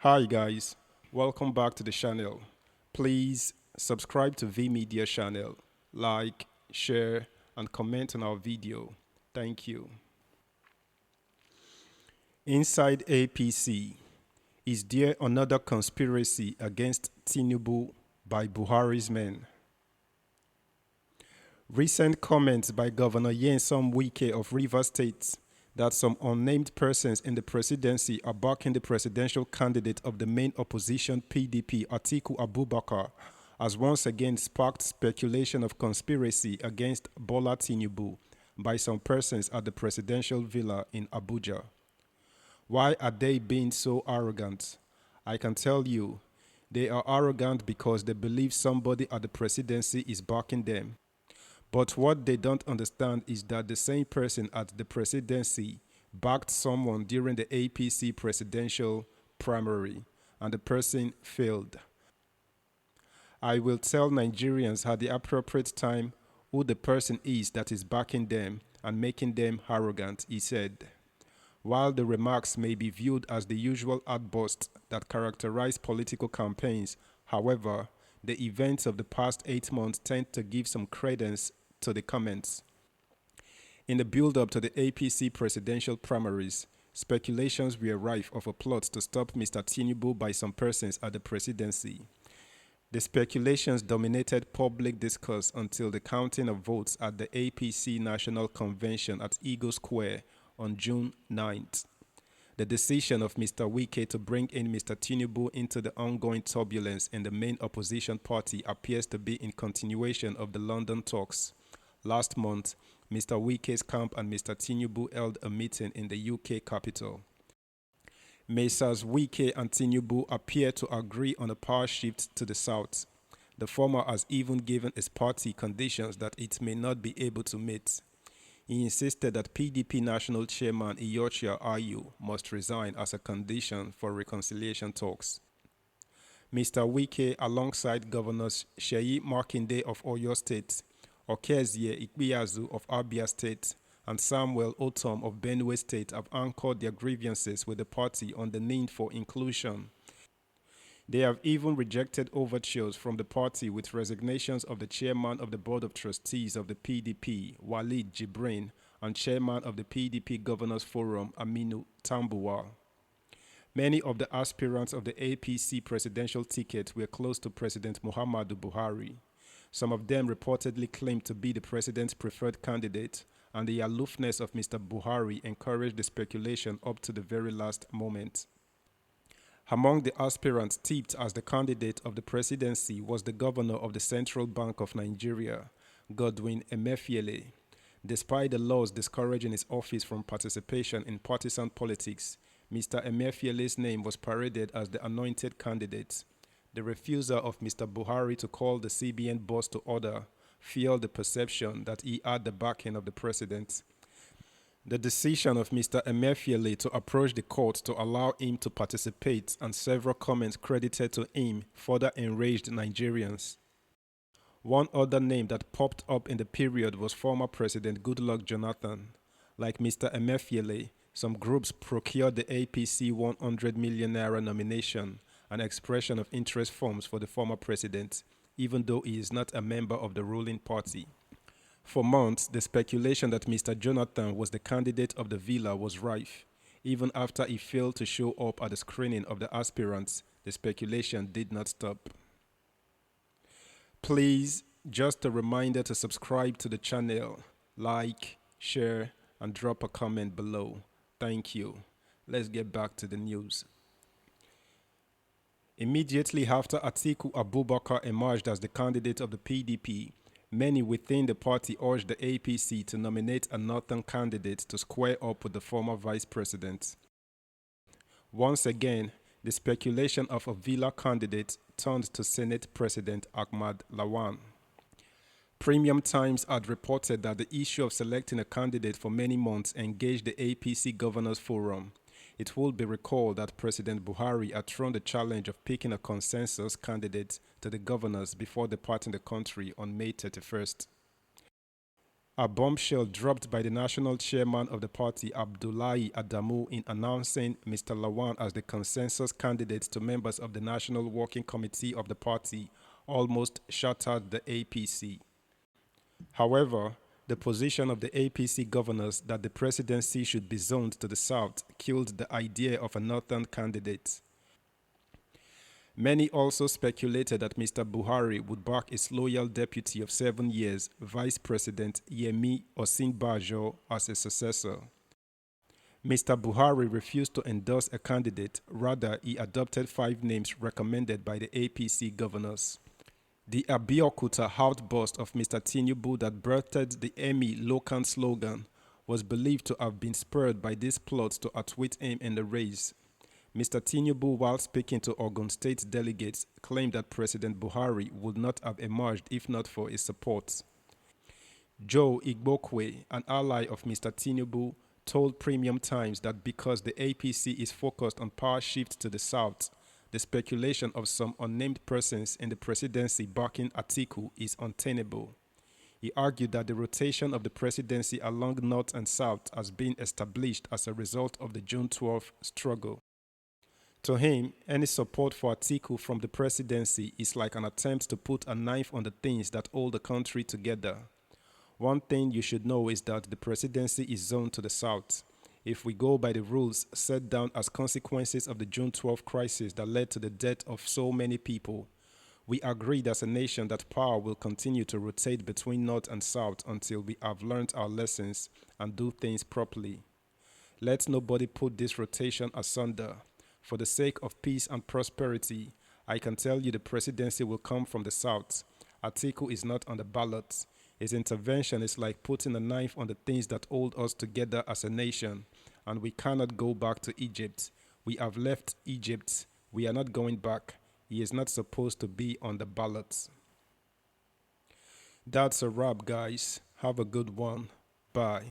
Hi guys, welcome back to the channel. Please subscribe to V Media channel, like, share and comment on our video. Thank you. Inside APC, is there another conspiracy against Tinubu by Buhari's men? Recent comments by Governor Nyesom Wike of Rivers State that some unnamed persons in the presidency are backing the presidential candidate of the main opposition PDP, Atiku Abubakar, has once again sparked speculation of conspiracy against Bola Tinubu by some persons at the presidential villa in Abuja. Why are they being so arrogant? I can tell you, they are arrogant because they believe somebody at the presidency is backing them. But what they don't understand is that the same person at the presidency backed someone during the APC presidential primary, and the person failed. I will tell Nigerians at the appropriate time who the person is that is backing them and making them arrogant, he said. While the remarks may be viewed as the usual outbursts that characterize political campaigns, however, the events of the past 8 months tend to give some credence to the comments. In the build-up to the APC presidential primaries, speculations were rife of a plot to stop Mr. Tinubu by some persons at the presidency. The speculations dominated public discourse until the counting of votes at the APC National Convention at Eagle Square on June 9th. The decision of Mr. Wike to bring in Mr. Tinubu into the ongoing turbulence in the main opposition party appears to be in continuation of the London talks. Last month, Mr. Wike's camp and Mr. Tinubu held a meeting in the UK capital. Messrs. Wike and Tinubu appear to agree on a power shift to the south. The former has even given his party conditions that it may not be able to meet. He insisted that PDP National Chairman Iyorchia Ayu must resign as a condition for reconciliation talks. Mr. Wike, alongside Governors Seyi Makinde of Oyo State, Okezie Ikpeazu of Abia State, and Samuel Otom of Benue State, have anchored their grievances with the party on the need for inclusion. They have even rejected overtures from the party with resignations of the chairman of the Board of Trustees of the PDP, Walid Jibrin, and chairman of the PDP Governors Forum, Aminu Tambuwal. Many of the aspirants of the APC presidential ticket were close to President Muhammadu Buhari. Some of them reportedly claimed to be the president's preferred candidate, and the aloofness of Mr. Buhari encouraged the speculation up to the very last moment. Among the aspirants tipped as the candidate of the presidency was the governor of the Central Bank of Nigeria, Godwin Emefiele. Despite the laws discouraging his office from participation in partisan politics, Mr. Emefiele's name was paraded as the anointed candidate. The refusal of Mr. Buhari to call the CBN boss to order fueled the perception that he had the backing of the president. The decision of Mr. Emefiele to approach the court to allow him to participate and several comments credited to him further enraged Nigerians. One other name that popped up in the period was former President Goodluck Jonathan. Like Mr. Emefiele, some groups procured the APC 100 million naira nomination, an expression of interest forms for the former president, even though he is not a member of the ruling party. For months, the speculation that Mr. Jonathan was the candidate of the villa was rife. Even after he failed to show up at the screening of the aspirants, the speculation did not stop. Please, just a reminder to subscribe to the channel, like, share, and drop a comment below. Thank you. Let's get back to the news. Immediately after Atiku Abubakar emerged as the candidate of the PDP, many within the party urged the APC to nominate a northern candidate to square up with the former vice president. Once again, the speculation of a villa candidate turned to Senate President Ahmad Lawan. Premium Times had reported that the issue of selecting a candidate for many months engaged the APC Governors Forum. It will be recalled that President Buhari had thrown the challenge of picking a consensus candidate to the governors before departing the country on May 31st. A bombshell dropped by the national chairman of the party, Abdullahi Adamu, in announcing Mr. Lawan as the consensus candidate to members of the National Working Committee of the party almost shattered the APC. However, the position of the APC governors that the presidency should be zoned to the south killed the idea of a northern candidate. Many also speculated that Mr. Buhari would back his loyal deputy of 7 years, Vice President Yemi Osinbajo, as a successor. Mr. Buhari refused to endorse a candidate, rather, he adopted 5 names recommended by the APC governors. The Abeokuta outburst of Mr. Tinubu that birthed the Emi Lokan slogan was believed to have been spurred by this plot to outwit him in the race. Mr. Tinubu, while speaking to Ogun State delegates, claimed that President Buhari would not have emerged if not for his support. Joe Igbokwe, an ally of Mr. Tinubu, told Premium Times that because the APC is focused on power shift to the south, the speculation of some unnamed persons in the presidency backing Atiku is untenable. He argued that the rotation of the presidency along north and south has been established as a result of the June 12 struggle. To him, any support for Atiku from the presidency is like an attempt to put a knife on the things that hold the country together. One thing you should know is that the presidency is zoned to the south. If we go by the rules set down as consequences of the June 12 crisis that led to the death of so many people, we agreed as a nation that power will continue to rotate between north and south until we have learned our lessons and do things properly. Let nobody put this rotation asunder. For the sake of peace and prosperity, I can tell you the presidency will come from the south. Atiku is not on the ballot. His intervention is like putting a knife on the things that hold us together as a nation, and we cannot go back to Egypt. We have left Egypt. We are not going back. He is not supposed to be on the ballot. That's a wrap, guys. Have a good one. Bye.